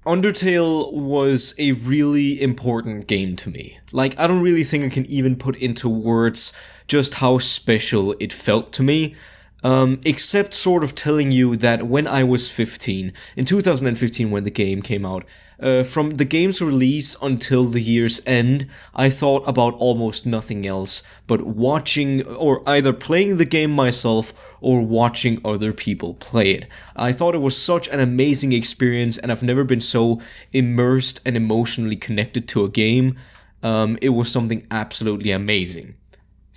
Undertale was a really important game to me. Like, I don't really think I can even put into words just how special it felt to me. Except sort of telling you that when I was 15, in 2015 when the game came out, from the game's release until the year's end, I thought about almost nothing else but watching or either playing the game myself or watching other people play it. I thought it was such an amazing experience, and I've never been so immersed and emotionally connected to a game. It was something absolutely amazing.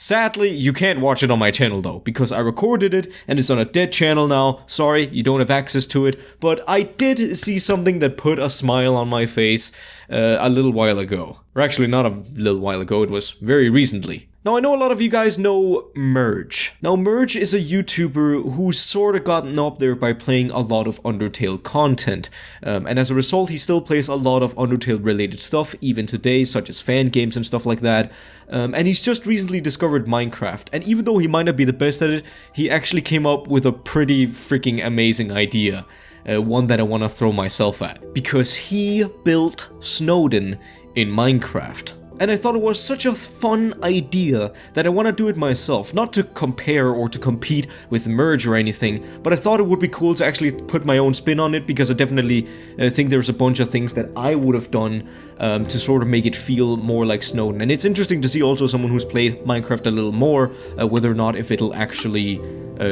Sadly, you can't watch it on my channel though, because I recorded it and it's on a dead channel now. Sorry, you don't have access to it, but I did see something that put a smile on my face a little while ago. Or actually, not a little while ago, it was very recently. Now, I know a lot of you guys know Merge. Now, Merge is a YouTuber who's sort of gotten up there by playing a lot of Undertale content. And as a result, he still plays a lot of Undertale-related stuff, even today, such as fan games and stuff like that. And he's just recently discovered Minecraft. And even though he might not be the best at it, he actually came up with a pretty freaking amazing idea. One that I want to throw myself at. Because he built Snowdin in Minecraft. And I thought it was such a fun idea that I want to do it myself, not to compare or to compete with Merge or anything, but I thought it would be cool to actually put my own spin on it, because I definitely think there's a bunch of things that I would have done to sort of make it feel more like Snowdin. And it's interesting to see also someone who's played Minecraft a little more, whether or not if it'll actually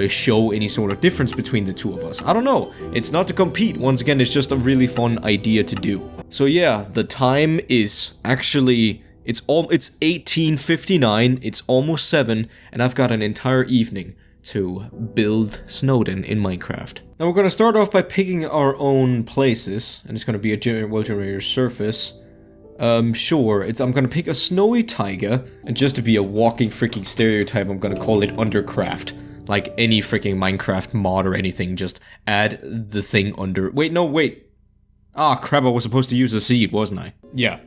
show any sort of difference between the two of us. I don't know. It's not to compete. Once again, it's just a really fun idea to do. So yeah, the time is actually... It's 18:59, it's almost 7, and I've got an entire evening to build Snowdin in Minecraft. Now we're gonna start off by picking our own places, and it's gonna be a well-generated surface. Sure, I'm gonna pick a snowy taiga, and just to be a walking freaking stereotype, I'm gonna call it Undercraft. Like any freaking Minecraft mod or anything, just add the thing under- wait. Ah, crap, I was supposed to use a seed, wasn't I? Yeah.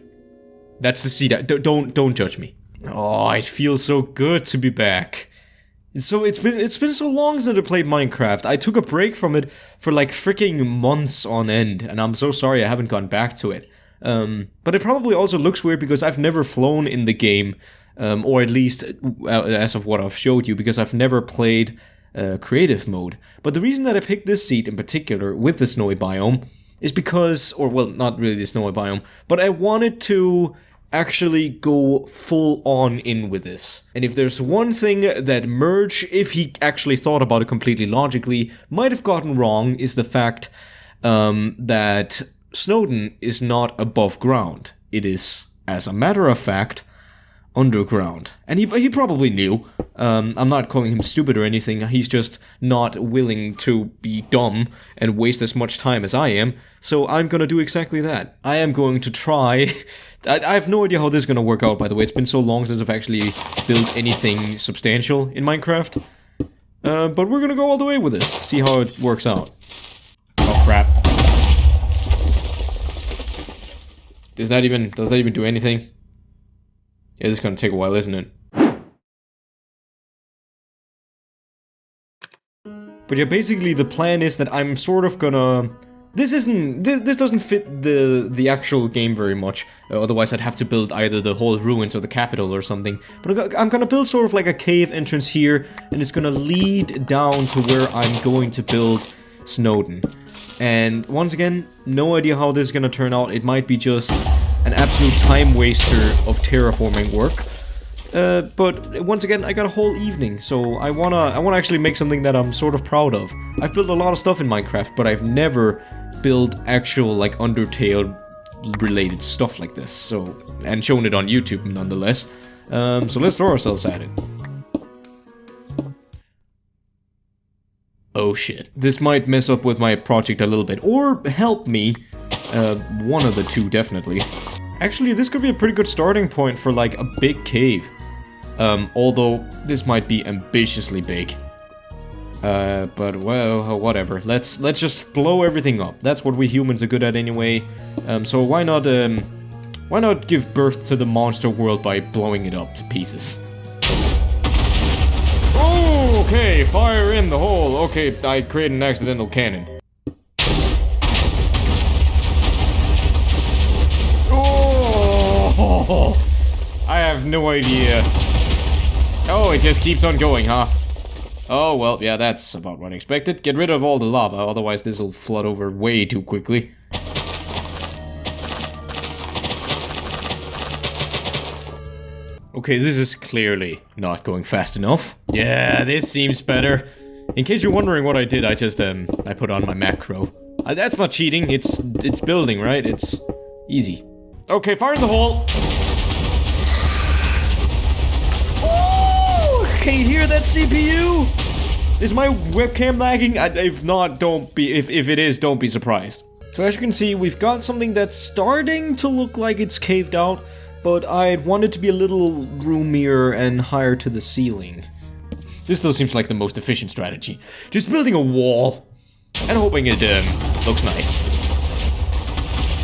That's the seed. Don't judge me. Oh, it feels so good to be back. So it's been so long since I played Minecraft. I took a break from it for like freaking months on end, and I'm so sorry I haven't gone back to it. But it probably also looks weird because I've never flown in the game, or at least as of what I've showed you, because I've never played creative mode. But the reason that I picked this seed in particular with the snowy biome is because, or well, not really the snowy biome, but I wanted to actually go full on in with this. And if there's one thing that Merge, if he actually thought about it completely logically, might have gotten wrong, is the fact that Snowdin is not above ground. It is, as a matter of fact, underground. And he probably knew. I'm not calling him stupid or anything, he's just not willing to be dumb and waste as much time as I am, so I'm gonna do exactly that. I am going to try... I have no idea how this is gonna work out, by the way. It's been so long since I've actually built anything substantial in Minecraft. But we're gonna go all the way with this, see how it works out. Oh crap. Does that even do anything? Yeah, this is gonna take a while, isn't it? But yeah, basically the plan is that I'm sort of gonna... This doesn't fit the actual game very much, otherwise I'd have to build either the whole ruins or the capital or something. But I'm gonna build sort of like a cave entrance here, and it's gonna lead down to where I'm going to build Snowdin. And once again, no idea how this is gonna turn out. It might be just an absolute time waster of terraforming work. But once again, I got a whole evening, so I wanna actually make something that I'm sort of proud of. I've built a lot of stuff in Minecraft, but I've never built actual, like, Undertale-related stuff like this, so... And shown it on YouTube, nonetheless. So let's throw ourselves at it. Oh shit. This might mess up with my project a little bit, or help me. One of the two, definitely. Actually, this could be a pretty good starting point for, like, a big cave. Although, this might be ambitiously big. But, well, whatever. Let's just blow everything up. That's what we humans are good at anyway. So why not give birth to the monster world by blowing it up to pieces? Oh, okay, fire in the hole. Okay, I created an accidental cannon. no idea. Oh, it just keeps on going, huh? Oh, well, yeah, that's about what I expected. Get rid of all the lava, otherwise this'll flood over way too quickly. Okay, this is clearly not going fast enough. Yeah, this seems better. In case you're wondering what I did, I just, I put on my macro. That's not cheating, it's building, right? It's easy. Okay, fire in the hole! Oh! Can you hear that CPU? Is my webcam lagging? If not, don't be, if it is, don't be surprised. So as you can see, we've got something that's starting to look like it's caved out, but I'd want it to be a little roomier and higher to the ceiling. This though seems like the most efficient strategy. Just building a wall and hoping it looks nice.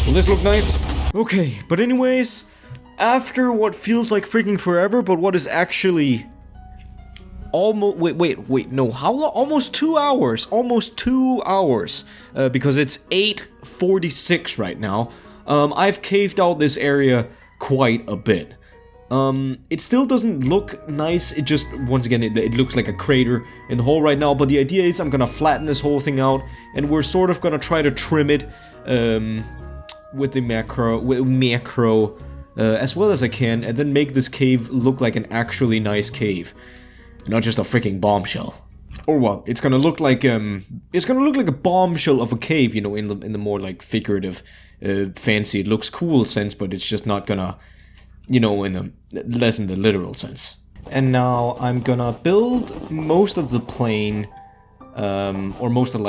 Will this look nice? Okay, but anyways, after what feels like freaking forever, but what is actually almost no, how long? Almost 2 hours. Almost 2 hours. Because it's 8:46 right now. I've caved out this area quite a bit. It still doesn't look nice, it just, once again, it looks like a crater in the hole right now, but the idea is I'm gonna flatten this whole thing out, and we're sort of gonna try to trim it, with the macro, as well as I can, and then make this cave look like an actually nice cave, not just a freaking bombshell. Or what? It's gonna look like a bombshell of a cave, you know, in the more like figurative, fancy, it looks cool sense, but it's just not gonna, you know, less in the literal sense. And now I'm gonna build most of the plane, or most of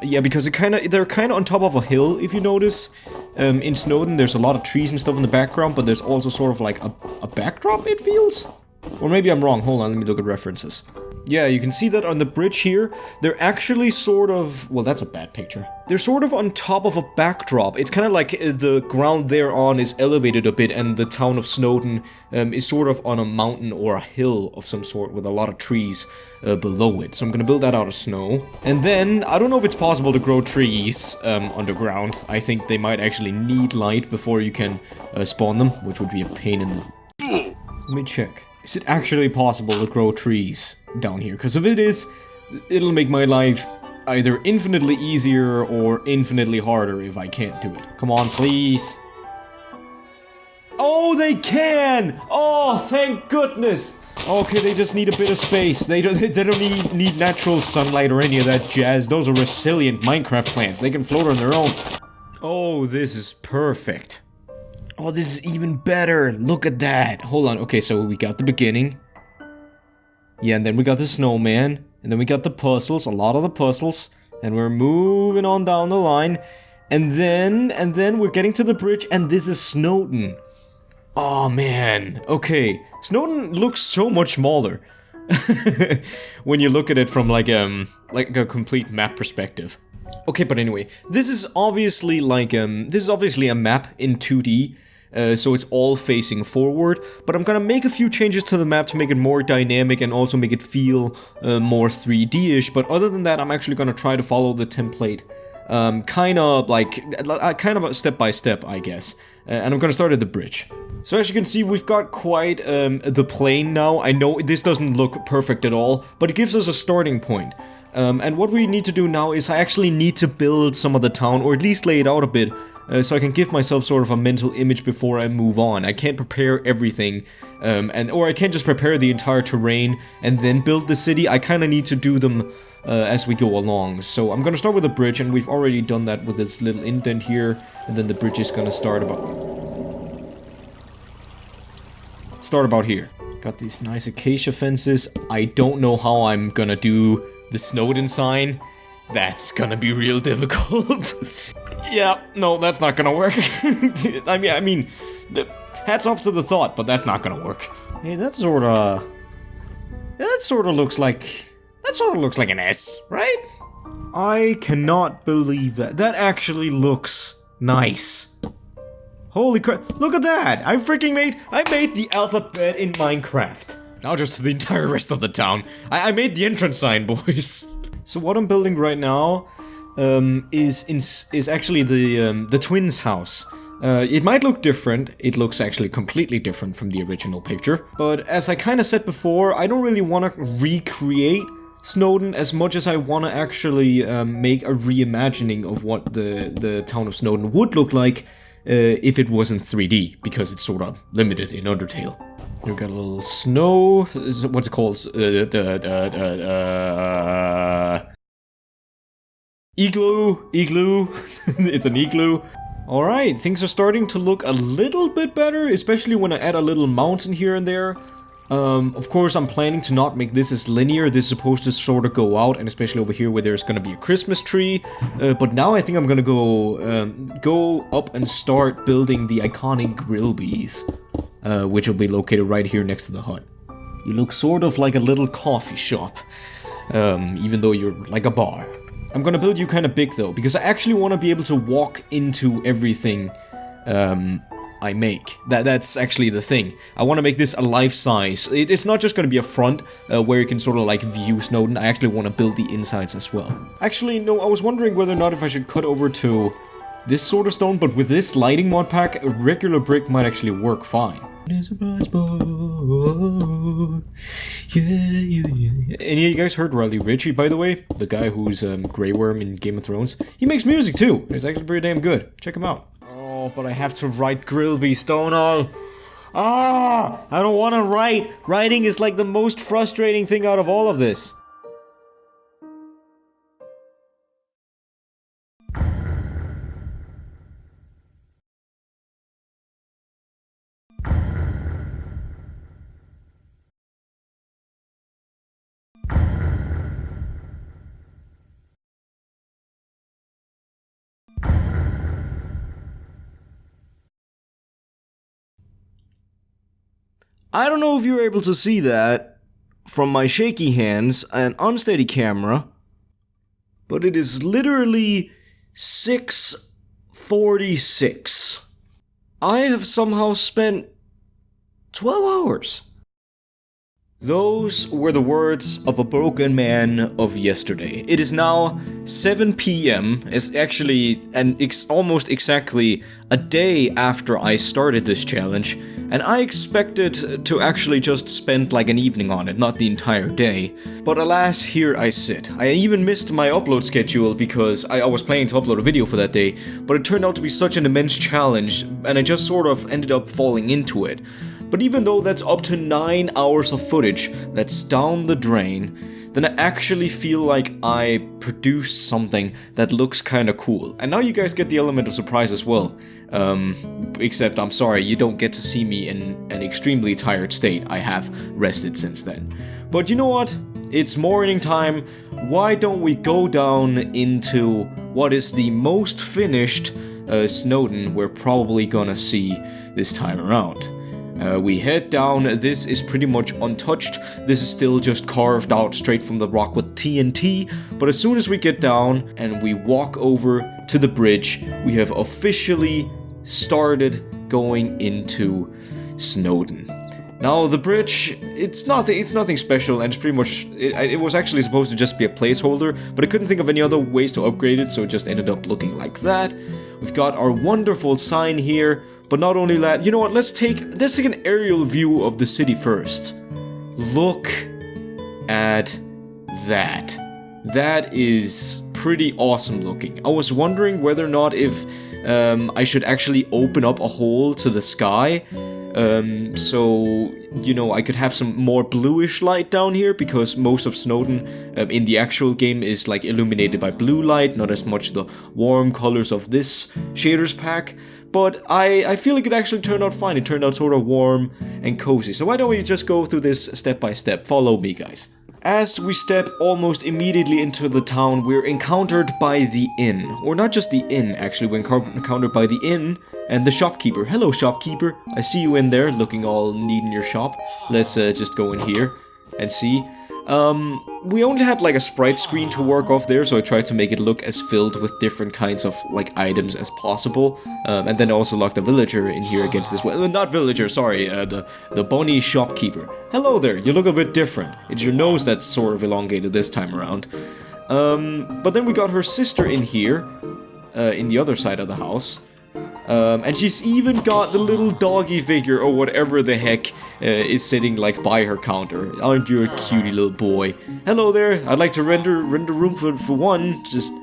yeah, because they're kinda on top of a hill, if you notice. In Snowdin there's a lot of trees and stuff in the background, but there's also sort of like a backdrop, it feels? Or maybe I'm wrong, hold on, let me look at references. Yeah, you can see that on the bridge here, they're actually sort of, well, that's a bad picture. They're sort of on top of a backdrop. It's kind of like the ground they're on is elevated a bit, and the town of Snowdin is sort of on a mountain or a hill of some sort with a lot of trees below it. So I'm gonna build that out of snow. And then, I don't know if it's possible to grow trees underground. I think they might actually need light before you can spawn them, which would be a pain in the... Let me check. Is it actually possible to grow trees down here? Because if it is, it'll make my life either infinitely easier or infinitely harder if I can't do it. Come on, please. Oh, they can! Oh, thank goodness! Okay, they just need a bit of space. They don't need natural sunlight or any of that jazz. Those are resilient Minecraft plants. They can float on their own. Oh, this is perfect. Oh, this is even better. Look at that. Hold on. Okay, so we got the beginning. Yeah, and then we got the snowman. And then we got the puzzles, a lot of the puzzles. And we're moving on down the line. And then we're getting to the bridge, and this is Snowdin. Oh, man. Okay. Snowdin looks so much smaller. When you look at it from like a complete map perspective. Okay, but anyway, this is obviously a map in 2D. So it's all facing forward, but I'm gonna make a few changes to the map to make it more dynamic and also make it feel more 3D-ish, but other than that, I'm actually gonna try to follow the template, kind of step by step, I guess, and I'm gonna start at the bridge. So as you can see, we've got quite the plane now. I know this doesn't look perfect at all, but it gives us a starting point. And what we need to do now is I actually need to build some of the town, or at least lay it out a bit, so I can give myself sort of a mental image before I move on. I can't prepare everything, or I can't just prepare the entire terrain and then build the city. I kind of need to do them as we go along. So I'm gonna start with a bridge, and we've already done that with this little indent here, and then the bridge is gonna start about here. Got these nice acacia fences. I don't know how I'm gonna do the Snowdin sign. That's gonna be real difficult. Yeah, no, that's not gonna work. I mean, hats off to the thought, but that's not gonna work. Hey, that sort of looks like an S, right? I cannot believe that. That actually looks nice. Holy crap, look at that! I made the alphabet in Minecraft. Now just to the entire rest of the town. I made the entrance sign, boys. So what I'm building right now is actually the twins' house. It might look different, it looks actually completely different from the original picture, but as I kinda said before, I don't really want to recreate Snowdin as much as I want to actually make a reimagining of what the town of Snowdin would look like if it wasn't 3D, because it's sort of limited in Undertale. We've got a little snow, what's it called? Igloo! It's an igloo. Alright, things are starting to look a little bit better, especially when I add a little mountain here and there. Of course, I'm planning to not make this as linear. This is supposed to sort of go out, and especially over here where there's gonna be a Christmas tree. But now I think I'm gonna go up and start building the iconic grill bees, which will be located right here next to the hut. You look sort of like a little coffee shop, even though you're like a bar. I'm gonna build you kind of big though, because I actually want to be able to walk into everything I make. That's actually the thing. I want to make this a life-size. It's not just going to be a front where you can sort of like view Snowdin. I actually want to build the insides as well. Actually, no, I was wondering whether or not if I should cut over to this sort of stone, but with this lighting mod pack, a regular brick might actually work fine. Yeah. Any of you guys heard Riley Ritchie, by the way? The guy who's Grey Worm in Game of Thrones? He makes music too. It's actually pretty damn good. Check him out. Oh, but I have to write Grillby Stonewall. I don't want to write. Writing is like the most frustrating thing out of all of this. I don't know if you were able to see that from my shaky hands and unsteady camera, but it is literally 6:46. I have somehow spent 12 hours. Those were the words of a broken man of yesterday. It is now 7 PM. It's actually almost exactly a day after I started this challenge, and I expected to actually just spend like an evening on it, not the entire day. But alas, here I sit. I even missed my upload schedule because I was planning to upload a video for that day, but it turned out to be such an immense challenge, and I just sort of ended up falling into it. But even though that's up to 9 hours of footage that's down the drain, then I actually feel like I produced something that looks kinda cool. And now you guys get the element of surprise as well. Except I'm sorry, you don't get to see me in an extremely tired state. I have rested since then. But you know what? It's morning time. Why don't we go down into what is the most finished Snowdin we're probably gonna see this time around. We head down. This is pretty much untouched. This is still just carved out straight from the rock with TNT. But as soon as we get down and we walk over to the bridge, we have officially started going into Snowdin. Now the bridge, it's nothing special, and it's pretty much, it was actually supposed to just be a placeholder, but I couldn't think of any other ways to upgrade it, so it just ended up looking like that. We've got our wonderful sign here. But not only that, you know what, let's take an aerial view of the city first. Look at that. That is pretty awesome looking. I was wondering whether or not if I should actually open up a hole to the sky. So, you know, I could have some more bluish light down here, because most of Snowdin in the actual game is like illuminated by blue light, not as much the warm colors of this shaders pack. But I feel like it actually turned out fine. It turned out sort of warm and cozy. So why don't we just go through this step by step? Follow me, guys. As we step almost immediately into the town, we're encountered by the inn. Or not just the inn, actually. We're encountered by the inn and the shopkeeper. Hello, shopkeeper. I see you in there looking all neat in your shop. Let's just go in here and see. We only had like a sprite screen to work off there, so I tried to make it look as filled with different kinds of like items as possible. And then I also locked a villager in here against this. Well, not villager, sorry, the bony shopkeeper. Hello there, you look a bit different. It's your nose that's sort of elongated this time around. But then we got her sister in here, in the other side of the house. And she's even got the little doggy figure or whatever the heck is sitting like by her counter. Aren't you a cutie little boy? Hello there, I'd like to rent a room for one, just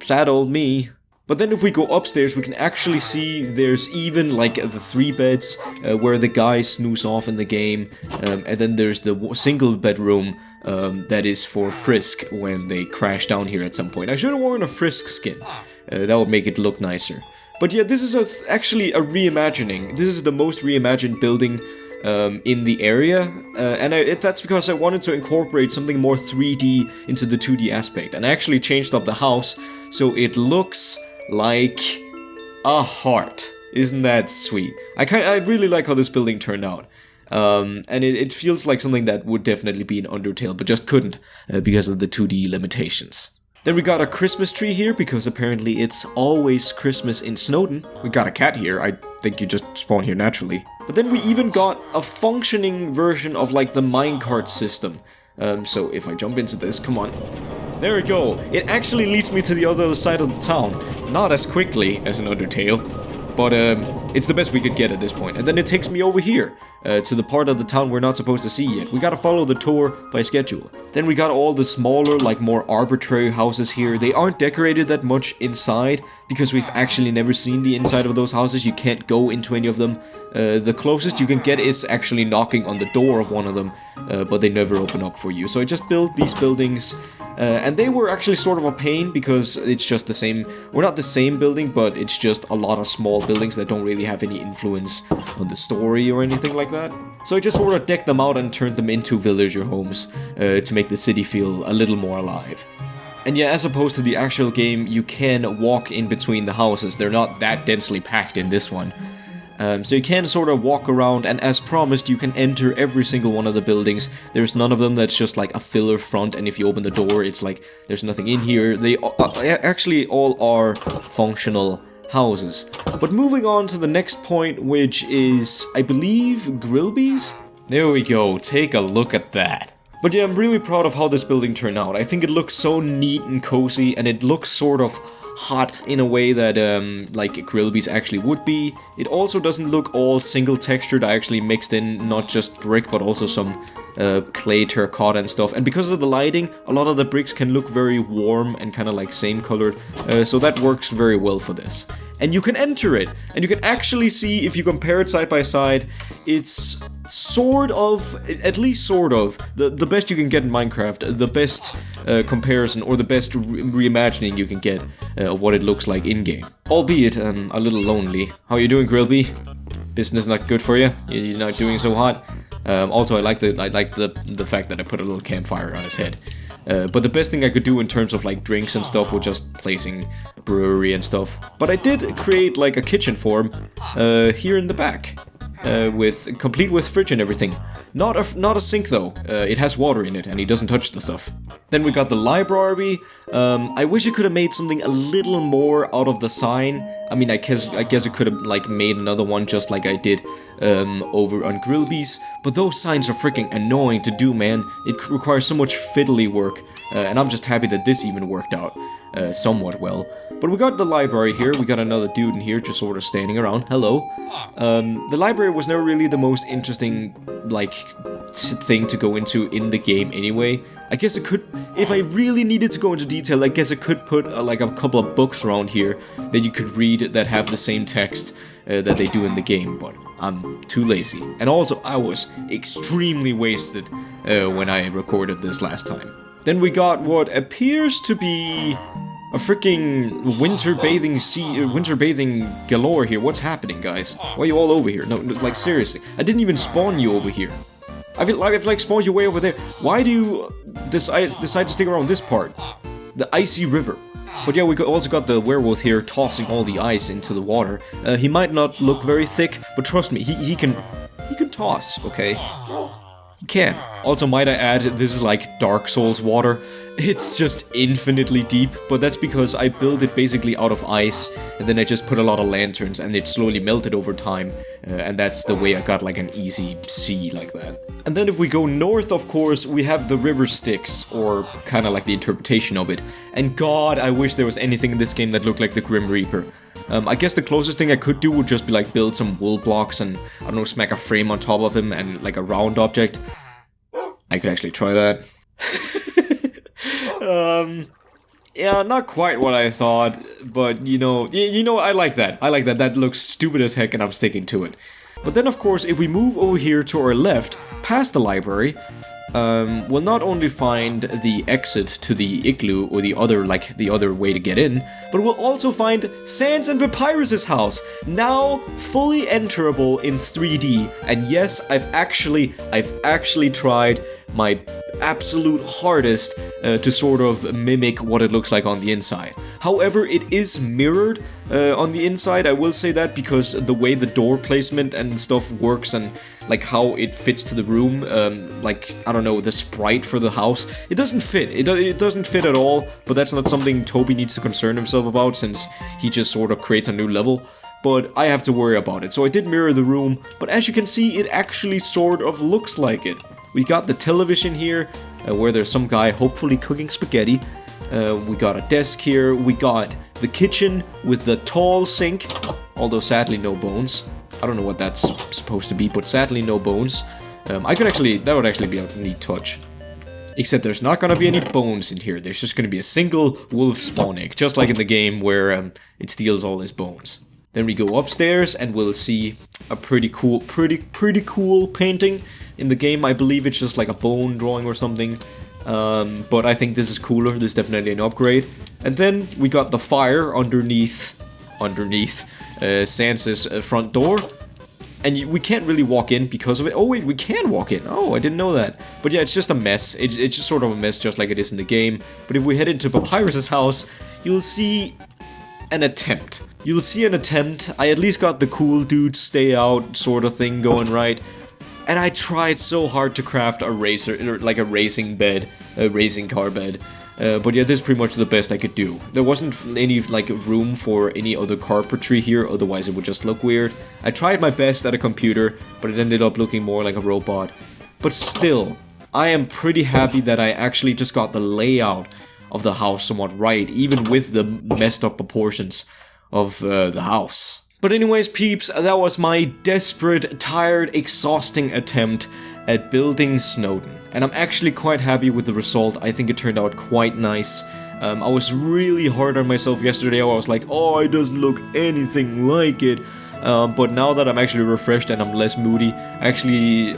sad old me. But then if we go upstairs, we can actually see there's even like the 3 beds where the guys snooze off in the game. And then there's the single bedroom that is for Frisk when they crash down here at some point. I should have worn a Frisk skin. That would make it look nicer. But yeah, this is actually a reimagining. This is the most reimagined building in the area, and that's because I wanted to incorporate something more 3D into the 2D aspect, and I actually changed up the house so it looks like a heart. Isn't that sweet? I really like how this building turned out. And it feels like something that would definitely be in Undertale, but just couldn't because of the 2D limitations. Then we got a Christmas tree here, because apparently it's always Christmas in Snowdin. We got a cat here, I think you just spawn here naturally. But then we even got a functioning version of like the minecart system. So if I jump into this, come on. There we go. It actually leads me to the other side of the town. Not as quickly as in Undertale, but it's the best we could get at this point. And then it takes me over here, to the part of the town we're not supposed to see yet. We gotta follow the tour by schedule. Then we got all the smaller, like more arbitrary houses here. They aren't decorated that much inside, because we've actually never seen the inside of those houses. You can't go into any of them. The closest you can get is actually knocking on the door of one of them, but they never open up for you. So I just built these buildings, and they were actually sort of a pain, because it's just the same, well, not the same building, but it's just a lot of small buildings that don't really have any influence on the story or anything like that. So I just sort of decked them out and turned them into villager homes to make the city feel a little more alive. And yeah, as opposed to the actual game, you can walk in between the houses. They're not that densely packed in this one. So you can sort of walk around, and as promised, you can enter every single one of the buildings. There's none of them that's just like a filler front, and if you open the door, it's like there's nothing in here. They actually all are functional houses. But moving on to the next point, which is, I believe, Grillby's? There we go, take a look at that. But yeah, I'm really proud of how this building turned out. I think it looks so neat and cozy, and it looks sort of hot in a way that like Grillby's actually would be. It also doesn't look all single textured. I actually mixed in not just brick but also some clay terracotta and stuff, and because of the lighting, a lot of the bricks can look very warm and kind of like same colored, so that works very well for this. And you can enter it, and you can actually see, if you compare it side by side, it's sort of, at least sort of, the best you can get in Minecraft, the best comparison, or the best reimagining you can get of what it looks like in-game. Albeit a little lonely. How you doing, Grillby? Business not good for you? You're not doing so hot? Also, I like the fact that I put a little campfire on his head. But the best thing I could do in terms of like drinks and stuff was just placing brewery and stuff. But I did create like a kitchen for him here in the back, complete with fridge and everything. Not a sink though. It has water in it, and he doesn't touch the stuff. Then we got the library. I wish it could have made something a little more out of the sign. I mean, I guess it could have like made another one just like I did over on Grillby's. But those signs are freaking annoying to do, man. It requires so much fiddly work, and I'm just happy that this even worked out somewhat well. But we got the library here. We got another dude in here just sort of standing around. Hello. The library was never really the most interesting like thing to go into in the game anyway. I guess it could, if I really needed to go into detail, I guess I could put like a couple of books around here that you could read that have the same text that they do in the game, but I'm too lazy. And also, I was extremely wasted when I recorded this last time. Then we got what appears to be a freaking winter bathing galore here. What's happening, guys? Why are you all over here? No, like seriously, I didn't even spawn you over here. I've like spawned you way over there. Why do you decide to stick around this part? The icy river. But yeah, we also got the werewolf here tossing all the ice into the water. He might not look very thick, but trust me, he can toss, okay? He can. Also, might I add, this is like Dark Souls water. It's just infinitely deep, but that's because I built it basically out of ice, and then I just put a lot of lanterns, and it slowly melted over time, and that's the way I got like an easy sea like that. And then if we go north, of course, we have the river Styx, or kind of like the interpretation of it. And god, I wish there was anything in this game that looked like the Grim Reaper. I guess the closest thing I could do would just be like build some wool blocks and, I don't know, smack a frame on top of him and like a round object. I could actually try that. Yeah, not quite what I thought, but you know, I like that. I like that. That looks stupid as heck and I'm sticking to it. But then of course, if we move over here to our left, past the library, we'll not only find the exit to the igloo, or the other way to get in, but we'll also find Sans and Papyrus's house, now fully enterable in 3D. And yes, I've actually tried my absolute hardest to sort of mimic what it looks like on the inside. However, it is mirrored on the inside, I will say that, because the way the door placement and stuff works and like how it fits to the room, like, I don't know, the sprite for the house, it doesn't fit. It doesn't fit at all, but that's not something Toby needs to concern himself about, since he just sort of creates a new level. But I have to worry about it. So I did mirror the room, but as you can see, it actually sort of looks like it. We got the television here, where there's some guy hopefully cooking spaghetti. We got a desk here. We got the kitchen with the tall sink, although sadly no bones. I don't know what that's supposed to be, but sadly no bones. That would actually be a neat touch. Except there's not gonna be any bones in here. There's just gonna be a single wolf spawn egg, just like in the game where it steals all his bones. Then we go upstairs and we'll see a pretty cool painting. In the game, I believe it's just like a bone drawing or something. But I think this is cooler. This is definitely an upgrade. And then we got the fire underneath Sans's front door. And we can't really walk in because of it. Oh wait, we can walk in. Oh, I didn't know that. But yeah, it's just a mess. It's just sort of a mess, just like it is in the game. But if we head into Papyrus's house, you'll see an attempt. You'll see an attempt. I at least got the cool dude stay out sort of thing going right. And I tried so hard to craft a racer, like a racing car bed. But yeah, this is pretty much the best I could do. There wasn't any like room for any other carpentry here, otherwise it would just look weird. I tried my best at a computer, but it ended up looking more like a robot. But still, I am pretty happy that I actually just got the layout of the house somewhat right, even with the messed up proportions of the house. But anyways, peeps, that was my desperate, tired, exhausting attempt at building Snowdin. And I'm actually quite happy with the result. I think it turned out quite nice. I was really hard on myself yesterday. I was like, oh, it doesn't look anything like it. But now that I'm actually refreshed and I'm less moody,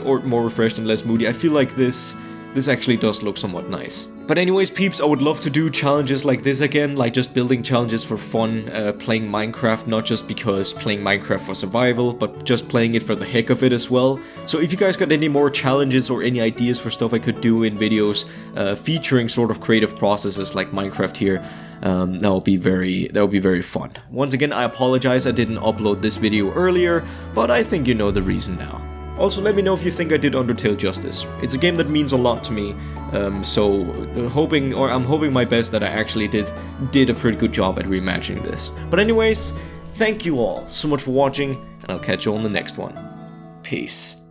or more refreshed and less moody, I feel like this actually does look somewhat nice. But anyways, peeps, I would love to do challenges like this again, like just building challenges for fun, playing Minecraft, not just because playing Minecraft for survival, but just playing it for the heck of it as well. So if you guys got any more challenges or any ideas for stuff I could do in videos featuring sort of creative processes like Minecraft here, that would be very fun. Once again, I apologize I didn't upload this video earlier, but I think you know the reason now. Also, let me know if you think I did Undertale justice. It's a game that means a lot to me, so I'm hoping my best that I actually did a pretty good job at reimagining this. But anyways, thank you all so much for watching, and I'll catch you on the next one. Peace.